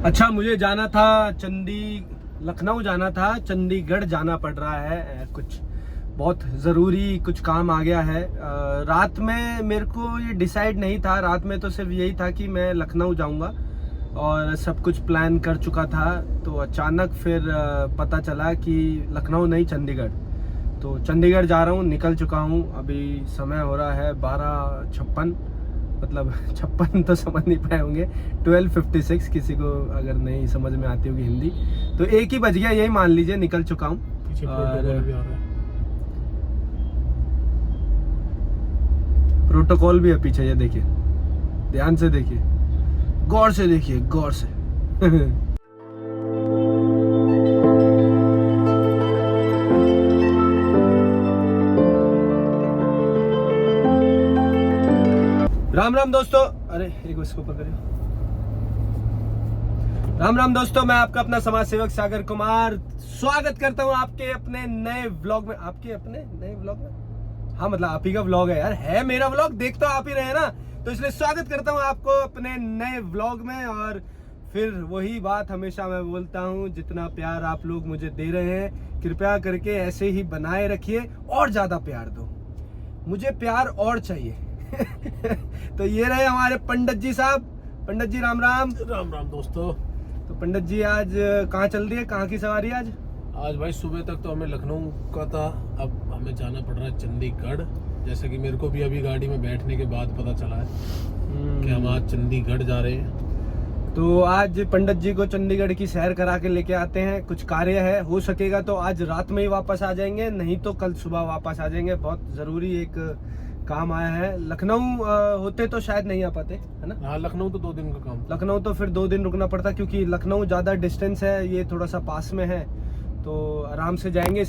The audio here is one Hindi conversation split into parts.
अच्छा, मुझे जाना था लखनऊ जाना था, चंडीगढ़ जाना पड़ रहा है। कुछ बहुत ज़रूरी कुछ काम आ गया है। रात में मेरे को ये डिसाइड नहीं था, रात में तो सिर्फ यही था कि मैं लखनऊ जाऊंगा और सब कुछ प्लान कर चुका था। तो अचानक फिर पता चला कि लखनऊ नहीं चंडीगढ़। तो चंडीगढ़ जा रहा हूँ, निकल चुका हूँ। अभी समय हो रहा है 12:56, मतलब 56 तो समझ नहीं पाए होंगे, 12:56 किसी को अगर नहीं समझ में आती होगी हिंदी तो 1 ही बज गया, यही मान लीजिए। निकल चुका हूँ। प्रोटोकॉल भी है पीछे, ये देखिए, ध्यान से देखिए, गौर से देखिए, गौर से। राम राम दोस्तों, अरे एक इसको ऊपर करिए। राम राम दोस्तों, मैं आपका अपना समाज सेवक सागर कुमार स्वागत करता हूं आपके अपने नए व्लॉग में। आपके अपने नए व्लॉग में? हाँ, मतलब आप ही का व्लॉग है यार, है मेरा व्लॉग, देख तो आप ही रहे हैं ना, तो इसलिए स्वागत करता हूं आपको अपने नए व्लॉग में। और फिर वही बात हमेशा मैं बोलता हूं, जितना प्यार आप लोग मुझे दे रहे हैं, कृपया करके ऐसे ही बनाए रखिए और ज्यादा प्यार दो, मुझे प्यार और चाहिए। तो ये रहे हमारे पंडित जी साहब। पंडित जी राम राम। राम राम दोस्तों। तो पंडित जी आज कहाँ चल रही है, कहाँ की सवारी आज? आज भाई सुबह तक तो हमें लखनऊ का था, अब हमें जाना पड़ रहा है चंडीगढ़। जैसे कि मेरे को भी अभी गाड़ी में बैठने के बाद पता चला है कि हम आज चंडीगढ़ जा रहे हैं। तो आज पंडित जी को चंडीगढ़ की सैर करा के लेके आते हैं। कुछ कार्य है, हो सकेगा तो आज रात में ही वापस आ जाएंगे, नहीं तो कल सुबह वापस आ जाएंगे। बहुत जरूरी एक काम आया है। लखनऊ होते तो शायद नहीं आ पाते, है ना? हाँ, लखनऊ तो 2 दिन का काम। लखनऊ तो फिर 2 दिन रुकना पड़ता, क्योंकि लखनऊ ज्यादा डिस्टेंस है, ये थोड़ा सा पास में है, तो आराम से जाएंगे।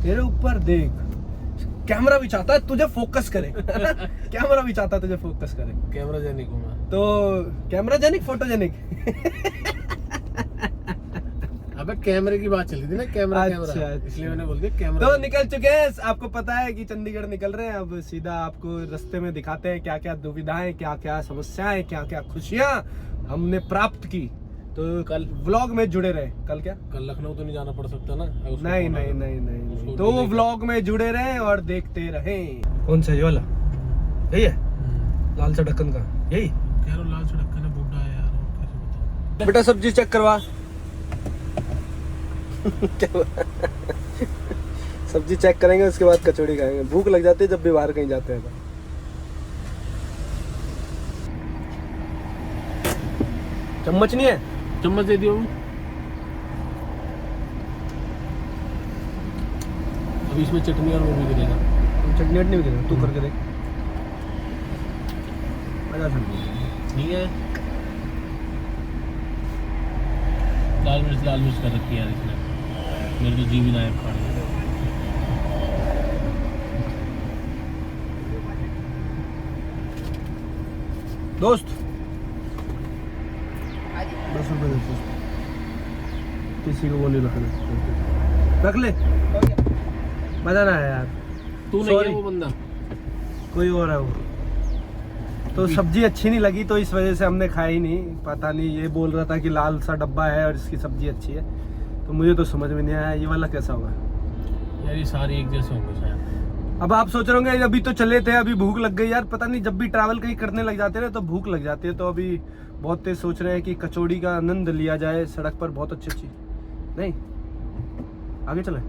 तेरे ऊपर देख, कैमरा भी चाहता है तुझे फोकस करे। कैमरा भी चाहता है तुझे फोकस करे। कैमरा जेनिक हूँ मैं। तो कैमरा जेनिक, फोटोजेनिक। अबे कैमरे की बात चली थी ना, कैमरा अच्छा, इसलिए मैंने बोल दिया कैमरा। तो निकल चुके हैं, आपको पता है कि चंडीगढ़ निकल रहे हैं। अब सीधा आपको रास्ते में दिखाते हैं क्या क्या दुविधाएं, क्या क्या समस्याएं, क्या क्या खुशियां हमने प्राप्त की। तो कल व्लॉग में जुड़े रहे। कल क्या? कल लखनऊ तो नहीं जाना पड़ सकता ना? नहीं नहीं नहीं नहीं, तो वो व्लॉग में जुड़े रहे और देखते रहे। कौन सा, ये वाला? यही है लाल सा ढक्कन का, यही कह रहा लाल सा ढक्कन है, बूढ़ा है यार, और कैसे बताऊं। बेटा सब्जी चेक करवा। सब्जी चेक करेंगे, उसके बाद कचौड़ी खाएंगे। भूख लग जाती है जब भी बाहर कहीं जाते हैं। चम्मच नहीं है? चम्मच दे दियो। अभी इसमें चटनी और वो भी गिरेगा। चटनी वटनी भी देना, तू करके देख। मजा नहीं है, लाल मिर्च कर रखी है यार इसने, मेरे तो जी भी ना है खाने। दोस्त 10 रुपए दे, किसी को वो नहीं रखना, रख ले। मजा ना है यार, तू नहीं है वो बंदा, कोई और है वो। तो सब्जी अच्छी नहीं लगी, तो इस वजह से हमने खाई नहीं। पता नहीं, ये बोल रहा था कि लाल सा डब्बा है और इसकी सब्जी अच्छी है, तो मुझे तो समझ में नहीं आया ये वाला कैसा होगा यार। ये सारी एक जैसे होंगे शायद। अब आप सोच रहे होंगे अभी तो चले थे, अभी भूख लग गई यार। पता नहीं, जब भी ट्रैवल कहीं करने लग जाते हैं तो भूख लग जाती है। तो अभी बहुत तेज सोच रहे हैं कि कचौड़ी का आनंद लिया जाए सड़क पर, बहुत अच्छी अच्छी। नहीं, आगे चले,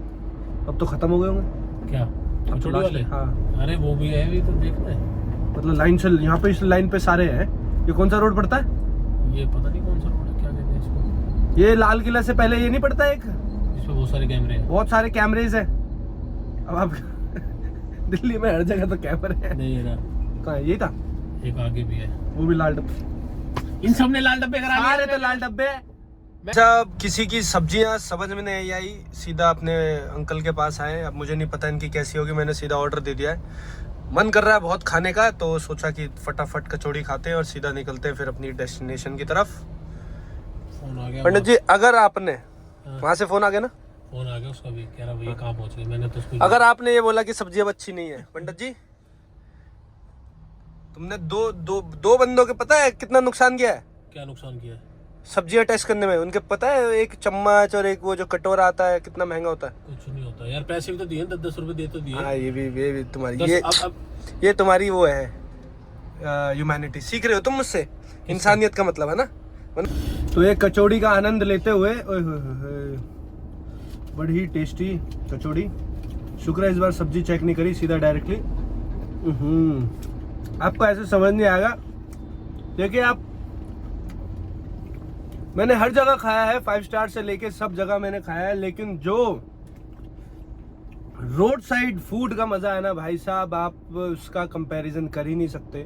अब तो खत्म हो गए होंगे क्या कचौड़ी वाले? हाँ, अरे वो भी है, भी तो देखना है। मतलब लाइन से यहाँ पे, इस लाइन पे सारे हैं। ये कौन सा रोड पड़ता है? ये पता नहीं कौन सा रोड है, क्या कहते हैं इसको। ये लाल किला से पहले ये नहीं पड़ता एक, इसमें बहुत सारे कैमरे हैं। बहुत सारे कैमरेज हैं। अब आप दिल्ली में हर जगह तो कैमरे हैं। नहीं है ना, कहाँ है? ये था, एक आगे भी है, वो भी लाल डब्बे। इन सब ने लाल डब्बे करा सारे तो लाल डब्बे। जब किसी की सब्जियां समझ में नहीं आई, सीधा अपने अंकल के पास आए। अब मुझे नहीं पता इनकी कैसी होगी, मैंने सीधा ऑर्डर दे दिया है। मन कर रहा है बहुत खाने का, तो सोचा कि फटाफट कचौड़ी खाते हैं और सीधा निकलते हैं फिर अपनी डेस्टिनेशन की तरफ। फोन आ गया पंडित जी, अगर आपने वहाँ से फोन आ गया ना, फोन आ गया उसका भी, कह रहा भैया कहाँ पहुँच गए। मैंने तो उसको, अगर आपने ये बोला कि सब्जी अब अच्छी नहीं है, पंडित जी तुमने दो बंदों के पता है कितना नुकसान किया है? क्या नुकसान किया है? सब्जियां टेस्ट करने में उनके पता है एक चम्मच और एक वो जो कटोरा आता है कितना महंगा होता है। कुछ नहीं होता यार, पैसे भी तो दिए 10-10 रुपए दे तो दिए। हाँ ये भी तुम्हारी 10 ये अब ये तुम्हारी वो है ह्यूमैनिटी, सीख रहे हो तुम मुझसे, इंसानियत का मतलब है ना। तो ये कचौड़ी का आनंद लेते हुए, ओए होए होए, बड़ी ही टेस्टी कचौड़ी। शुक्र है इस बार सब्जी चेक नहीं करी, सीधा डायरेक्टली। आपको ऐसे समझ नहीं आएगा। देखिए आप, मैंने हर जगह खाया है, 5 स्टार से लेके सब जगह मैंने खाया है, लेकिन जो रोड साइड फूड का मजा है ना भाई साहब, आप उसका कंपैरिजन कर ही नहीं सकते।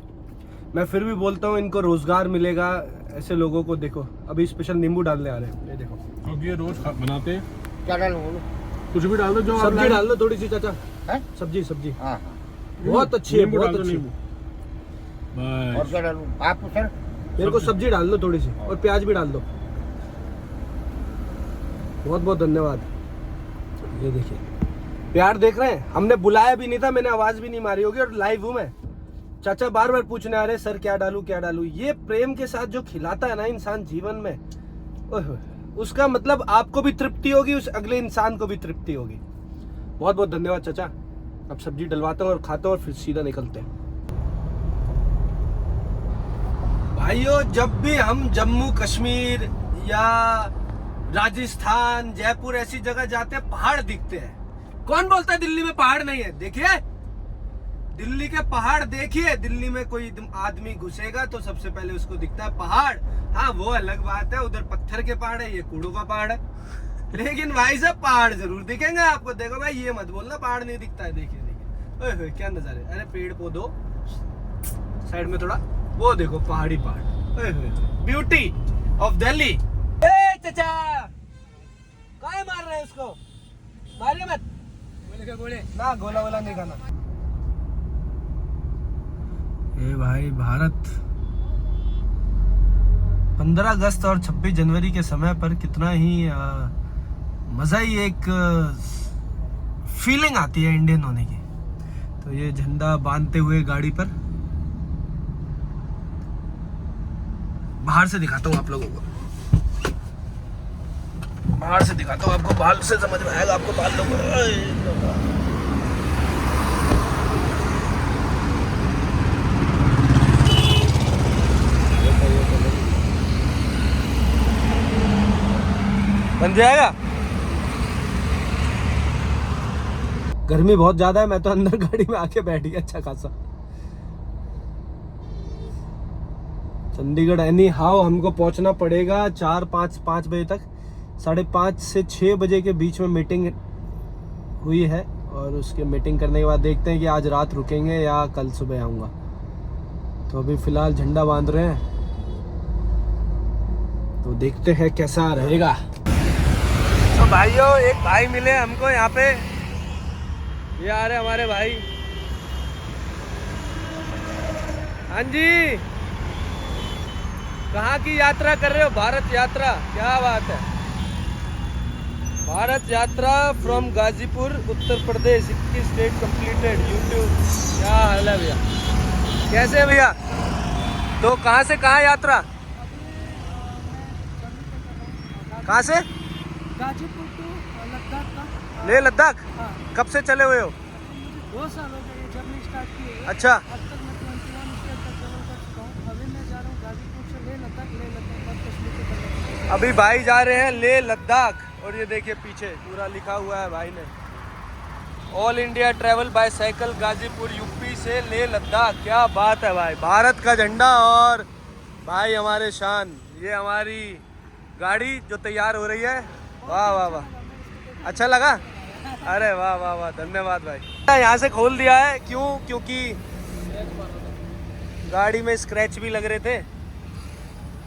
मैं फिर भी बोलता हूँ इनको रोजगार मिलेगा ऐसे लोगों को। देखो अभी स्पेशल नींबू डालने आ रहे हैं, ये देखो। अब ये रोज बनाते हैं। क्या डालूं बोलो? कुछ भी डाल दो, जो सब्जी डाल दो थोड़ी सी चाचा। हैं? सब्जी हाँ बहुत अच्छी है, बहुत अच्छी। और क्या डालूं आप सर? मेरे को सब्जी डाल दो थोड़ी सी और प्याज भी डाल दो। बहुत बहुत धन्यवाद। ये देखिए प्यार देख रहे हैं, हमने बुलाया भी नहीं था, मैंने आवाज भी नहीं मारी होगी और लाइव हूं मैं। चाचा बार बार पूछने आ रहे सर क्या डालूं क्या डालूं। ये प्रेम के साथ जो खिलाता है ना इंसान जीवन में, ओह, उसका मतलब आपको भी तृप्ति होगी, उस अगले इंसान को भी तृप्ति होगी। बहुत बहुत धन्यवाद चाचा। अब सब्जी डलवाता हूँ और खाता हूँ और फिर सीधा निकलते हैं। भाइयों जब भी हम जम्मू कश्मीर या राजस्थान जयपुर ऐसी जगह जाते हैं, पहाड़ दिखते हैं। कौन बोलता है दिल्ली में पहाड़ नहीं है? देखिए दिल्ली के पहाड़ देखिए। दिल्ली में कोई आदमी घुसेगा तो सबसे पहले उसको दिखता है पहाड़। हाँ वो अलग बात है, उधर पत्थर के पहाड़ है, ये कूड़ों का पहाड़ है, लेकिन भाई साहब पहाड़ जरूर दिखेंगे आपको। देखो भाई ये मत बोलना पहाड़ नहीं दिखता है। देखिए देखिए, ओए होए क्या नजारे। अरे पेड़ पौधों साइड में थोड़ा वो देखो, पहाड़ी पहाड़, ब्यूटी ऑफ दिल्ली। चाचा काय मार रहे हैं उसको? मारिए मत, मैंने क्या बोले ना, गोला वोला नहीं खाना। ए भाई भारत 15 अगस्त और 26 जनवरी के समय पर कितना ही मजा ही एक फीलिंग आती है इंडियन होने की। तो ये झंडा बांधते हुए गाड़ी पर बाहर से दिखाता हूँ आप लोगों को, बाहर से दिखाता हूँ आपको, बाल से समझ में आएगा आपको। बाल लोग बन जाएगा। गर्मी बहुत ज्यादा है, मैं तो अंदर गाड़ी में आके बैठ गया अच्छा खासा। चंडीगढ़ एनी हाउ हमको पहुंचना पड़ेगा 5 बजे तक। 5:30 से 6 बजे के बीच में मीटिंग हुई है और उसके मीटिंग करने के बाद देखते हैं कि आज रात रुकेंगे या कल सुबह आऊँगा। तो अभी फिलहाल झंडा बांध रहे हैं, तो देखते हैं कैसा रहेगा। तो भाइयों एक भाई मिले हमको यहाँ पे, ये आ रहे हमारे भाई। हाँ जी, कहाँ की यात्रा कर रहे हो? भारत यात्रा, क्या बात है। भारत यात्रा from Ghazipur Uttar Pradesh, 21 state completed. YouTube, क्या हाल है भैया, कैसे है भैया? तो कहाँ से कहाँ यात्रा? कहाँ से? गाजीपुर टू लद्दाख का। लेह लद्दाख? हाँ। कब से चले हुए हो? 2 साल हो गए ये जर्नी स्टार्ट की है। अच्छा। अब तक मैं 21 स्टेट तक ट्रेवल कर चुका हूँ। अभी मैं जा रहा हूँ गाजीपुर से लेह लद्दाख और कश्मीर की तरफ। अभी भाई जा रहे हैं लेह लद्दाख, और ये देखिए पीछे पूरा लिखा हुआ है भाई ने, all India travel by cycle Ghazipur UP से लेह लद्दाख। क्या बात है भाई, भारत का झंडा और भाई हमारे शान। ये हमारी गाड़ी जो तैयार हो रही है, वाह वाह वाह, अच्छा लगा? अरे वाह वाह वाह, धन्यवाद भाई। यहाँ से खोल दिया है, क्यों? क्योंकि गाड़ी में स्क्रैच भी लग रहे थे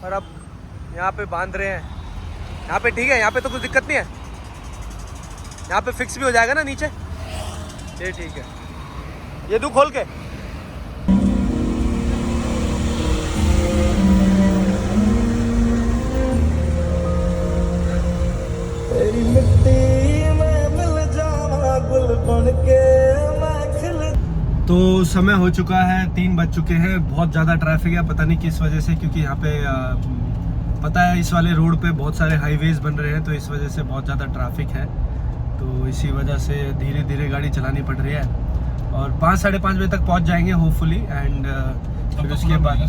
और अब यहाँ पे बांध रहे हैं। यहाँ पे ठीक है, यहाँ पे तो कुछ दिक्कत नहीं है, यहाँ पे फिक्स भी हो जाएगा ना नीचे। ये ठीक है, ये दू खोल के। तेरी मिट्टी में मिल जावा गुल बनके मैं खिल। तो समय हो चुका है, 3 बज चुके हैं। बहुत ज़्यादा ट्रैफिक है, पता नहीं किस वजह से, क्योंकि यहाँ पे पता है इस वाले रोड पे बहुत सारे हाईवेज बन रहे हैं, तो इस वजह से बहुत ज़्यादा ट्रैफिक है, तो इसी वजह से धीरे धीरे गाड़ी चलानी पड़ रही है। और 5 साढ़े 5 बजे तक पहुंच जाएंगे होपफुली। एंड फिर उसके बाद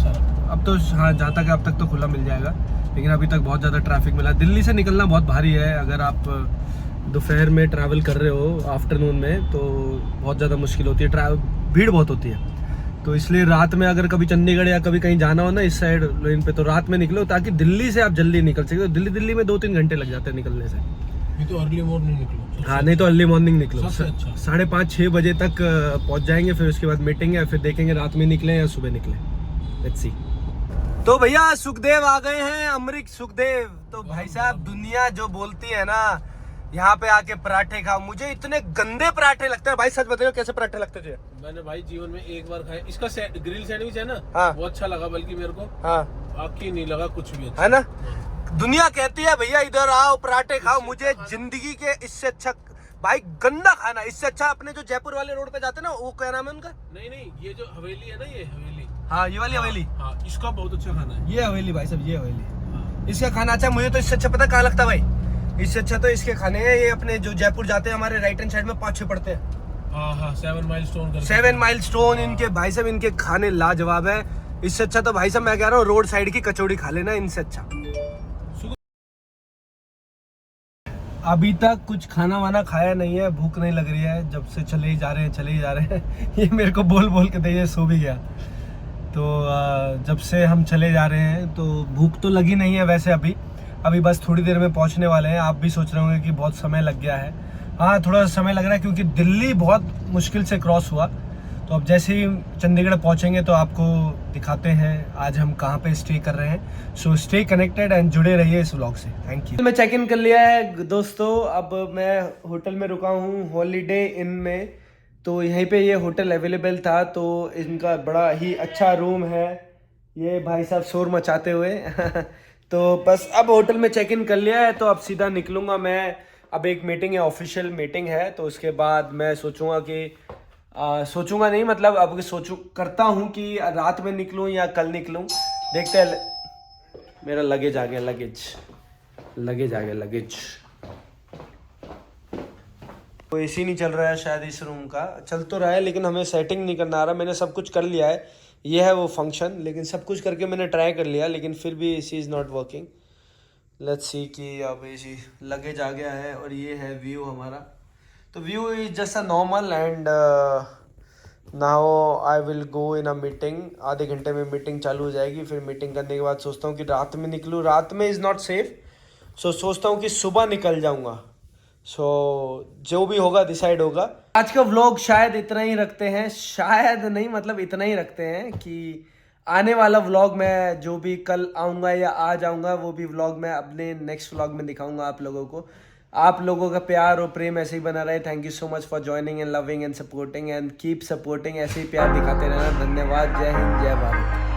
अब तो हाँ, जहाँ तक अब तक तो खुला मिल जाएगा, लेकिन अभी तक बहुत ज़्यादा ट्रैफिक मिला। दिल्ली से निकलना बहुत भारी है, अगर आप दोपहर में ट्रैवल कर रहे हो आफ्टरनून में तो बहुत ज़्यादा मुश्किल होती है, भीड़ बहुत होती है। तो इसलिए रात में अगर कभी चंडीगढ़ या कभी कहीं जाना हो ना इस साइड लाइन पे, तो रात में निकलो ताकि दिल्ली से आप जल्दी निकल सके। तो दिल्ली में 2-3 घंटे लग जाते हैं निकलने से। ये तो अर्ली मॉर्निंग निकलो। हाँ, नहीं तो अर्ली मॉर्निंग निकलो, सबसे अच्छा। 5:30-6 बजे तक पहुंच जाएंगे। फिर उसके बाद मीटिंग है, फिर देखेंगे रात में निकले या सुबह निकले, लेट्स सी। तो भैया सुखदेव आ गए हैं, अमरीक सुखदेव। तो भाई साहब दुनिया जो बोलती है ना यहाँ पे आके पराठे खाओ, मुझे इतने गंदे पराठे लगते हैं भाई, सच बताओ कैसे पराठे लगते थे? मैंने भाई जीवन में एक बार खाया, इसका ग्रिल सैंडविच है ना, हाँ। वो अच्छा लगा, बल्कि मेरे को हाँ, बाकी नहीं लगा कुछ भी अच्छा। है ना। दुनिया कहती है भैया इधर आओ पराठे खाओ, मुझे जिंदगी के इससे अच्छा भाई गंदा खाना, इससे अच्छा अपने जो जयपुर वाले रोड पे जाते ना, वो क्या नाम है उनका? नहीं, ये जो हवेली है ना, ये हवेली, हाँ ये वाली हवेली, हाँ, इसका बहुत अच्छा खाना है। ये हवेली भाई साहब, ये हवेली, हाँ। इसका खाना अच्छा। मुझे तो इससे अच्छा पता कहाँ लगता भाई, इससे अच्छा तो इसके खाने हैं ये अपने जो जयपुर जाते हैं हमारे राइट हैंड साइड में 5-6 पड़ते हैं। हाँ, 7 माइल स्टोन करके। 7 माइल स्टोन, इनके भाई साहब इनके खाने लाजवाब है। इससे अच्छा तो भाई साहब मैं कह रहा हूँ रोड साइड की कचौड़ी खा लेना इनसे अच्छा। अभी तक कुछ खाना वाना खाया नहीं है, भूख नहीं लग रही है, जब से चले ही जा रहे हैं ये मेरे को बोल बोल के दे सो भी गया। तो जब से हम चले जा रहे हैं तो भूख तो लगी नहीं है वैसे अभी बस थोड़ी देर में पहुंचने वाले हैं। आप भी सोच रहे होंगे कि बहुत समय लग गया है। हाँ, थोड़ा समय लग रहा है क्योंकि दिल्ली बहुत मुश्किल से क्रॉस हुआ। तो अब जैसे ही चंडीगढ़ पहुंचेंगे तो आपको दिखाते हैं आज हम कहाँ पे स्टे कर रहे हैं। सो स्टे कनेक्टेड एंड जुड़े रहिए इस व्लॉग से। Thank you. मैं चेक इन कर लिया है दोस्तों, अब मैं होटल में रुका हूँ हॉलीडे इन में। तो यहीं पे ये होटल अवेलेबल था, तो इनका बड़ा ही अच्छा रूम है। ये भाई साहब शोर मचाते हुए तो बस अब होटल में चेक इन कर लिया है, तो अब सीधा निकलूँगा मैं। अब एक मीटिंग है, ऑफिशियल मीटिंग है, तो उसके बाद मैं सोचूंगा कि सोचूंगा नहीं मतलब अब करता हूँ कि रात में निकलूँ या कल निकलूँ, देखते हैं। मेरा लगेज आ गया, लगेज। तो एसी नहीं चल रहा है शायद इस रूम का, चल तो रहा है लेकिन हमें सेटिंग नहीं करना आ रहा। मैंने सब कुछ कर लिया है, ये है वो फंक्शन, लेकिन सब कुछ करके मैंने ट्राई कर लिया, लेकिन फिर भी AC is not working. Let's see कि अब एसी लगेज आ गया है और ये है व्यू हमारा। तो view is just a normal and now I will go in a meeting. आधे घंटे में मीटिंग चालू हो जाएगी। फिर मीटिंग करने के बाद सोचता हूँ कि रात में निकलूँ, रात में इज़ नॉट सेफ, सो सोचता हूँ कि सुबह निकल जाऊँगा। सो जो भी होगा डिसाइड होगा। आज का व्लॉग शायद इतना ही रखते हैं, शायद नहीं मतलब इतना ही रखते हैं कि आने वाला व्लॉग मैं जो भी कल आऊँगा या आज आऊँगा वो भी व्लॉग मैं अपने नेक्स्ट व्लॉग में दिखाऊँगा आप लोगों को। आप लोगों का प्यार और प्रेम ऐसे ही बना रहे। Thank you so much for joining and loving and supporting and keep supporting. ऐसे ही प्यार दिखाते रहना। धन्यवाद। जय हिंद, जय भारत।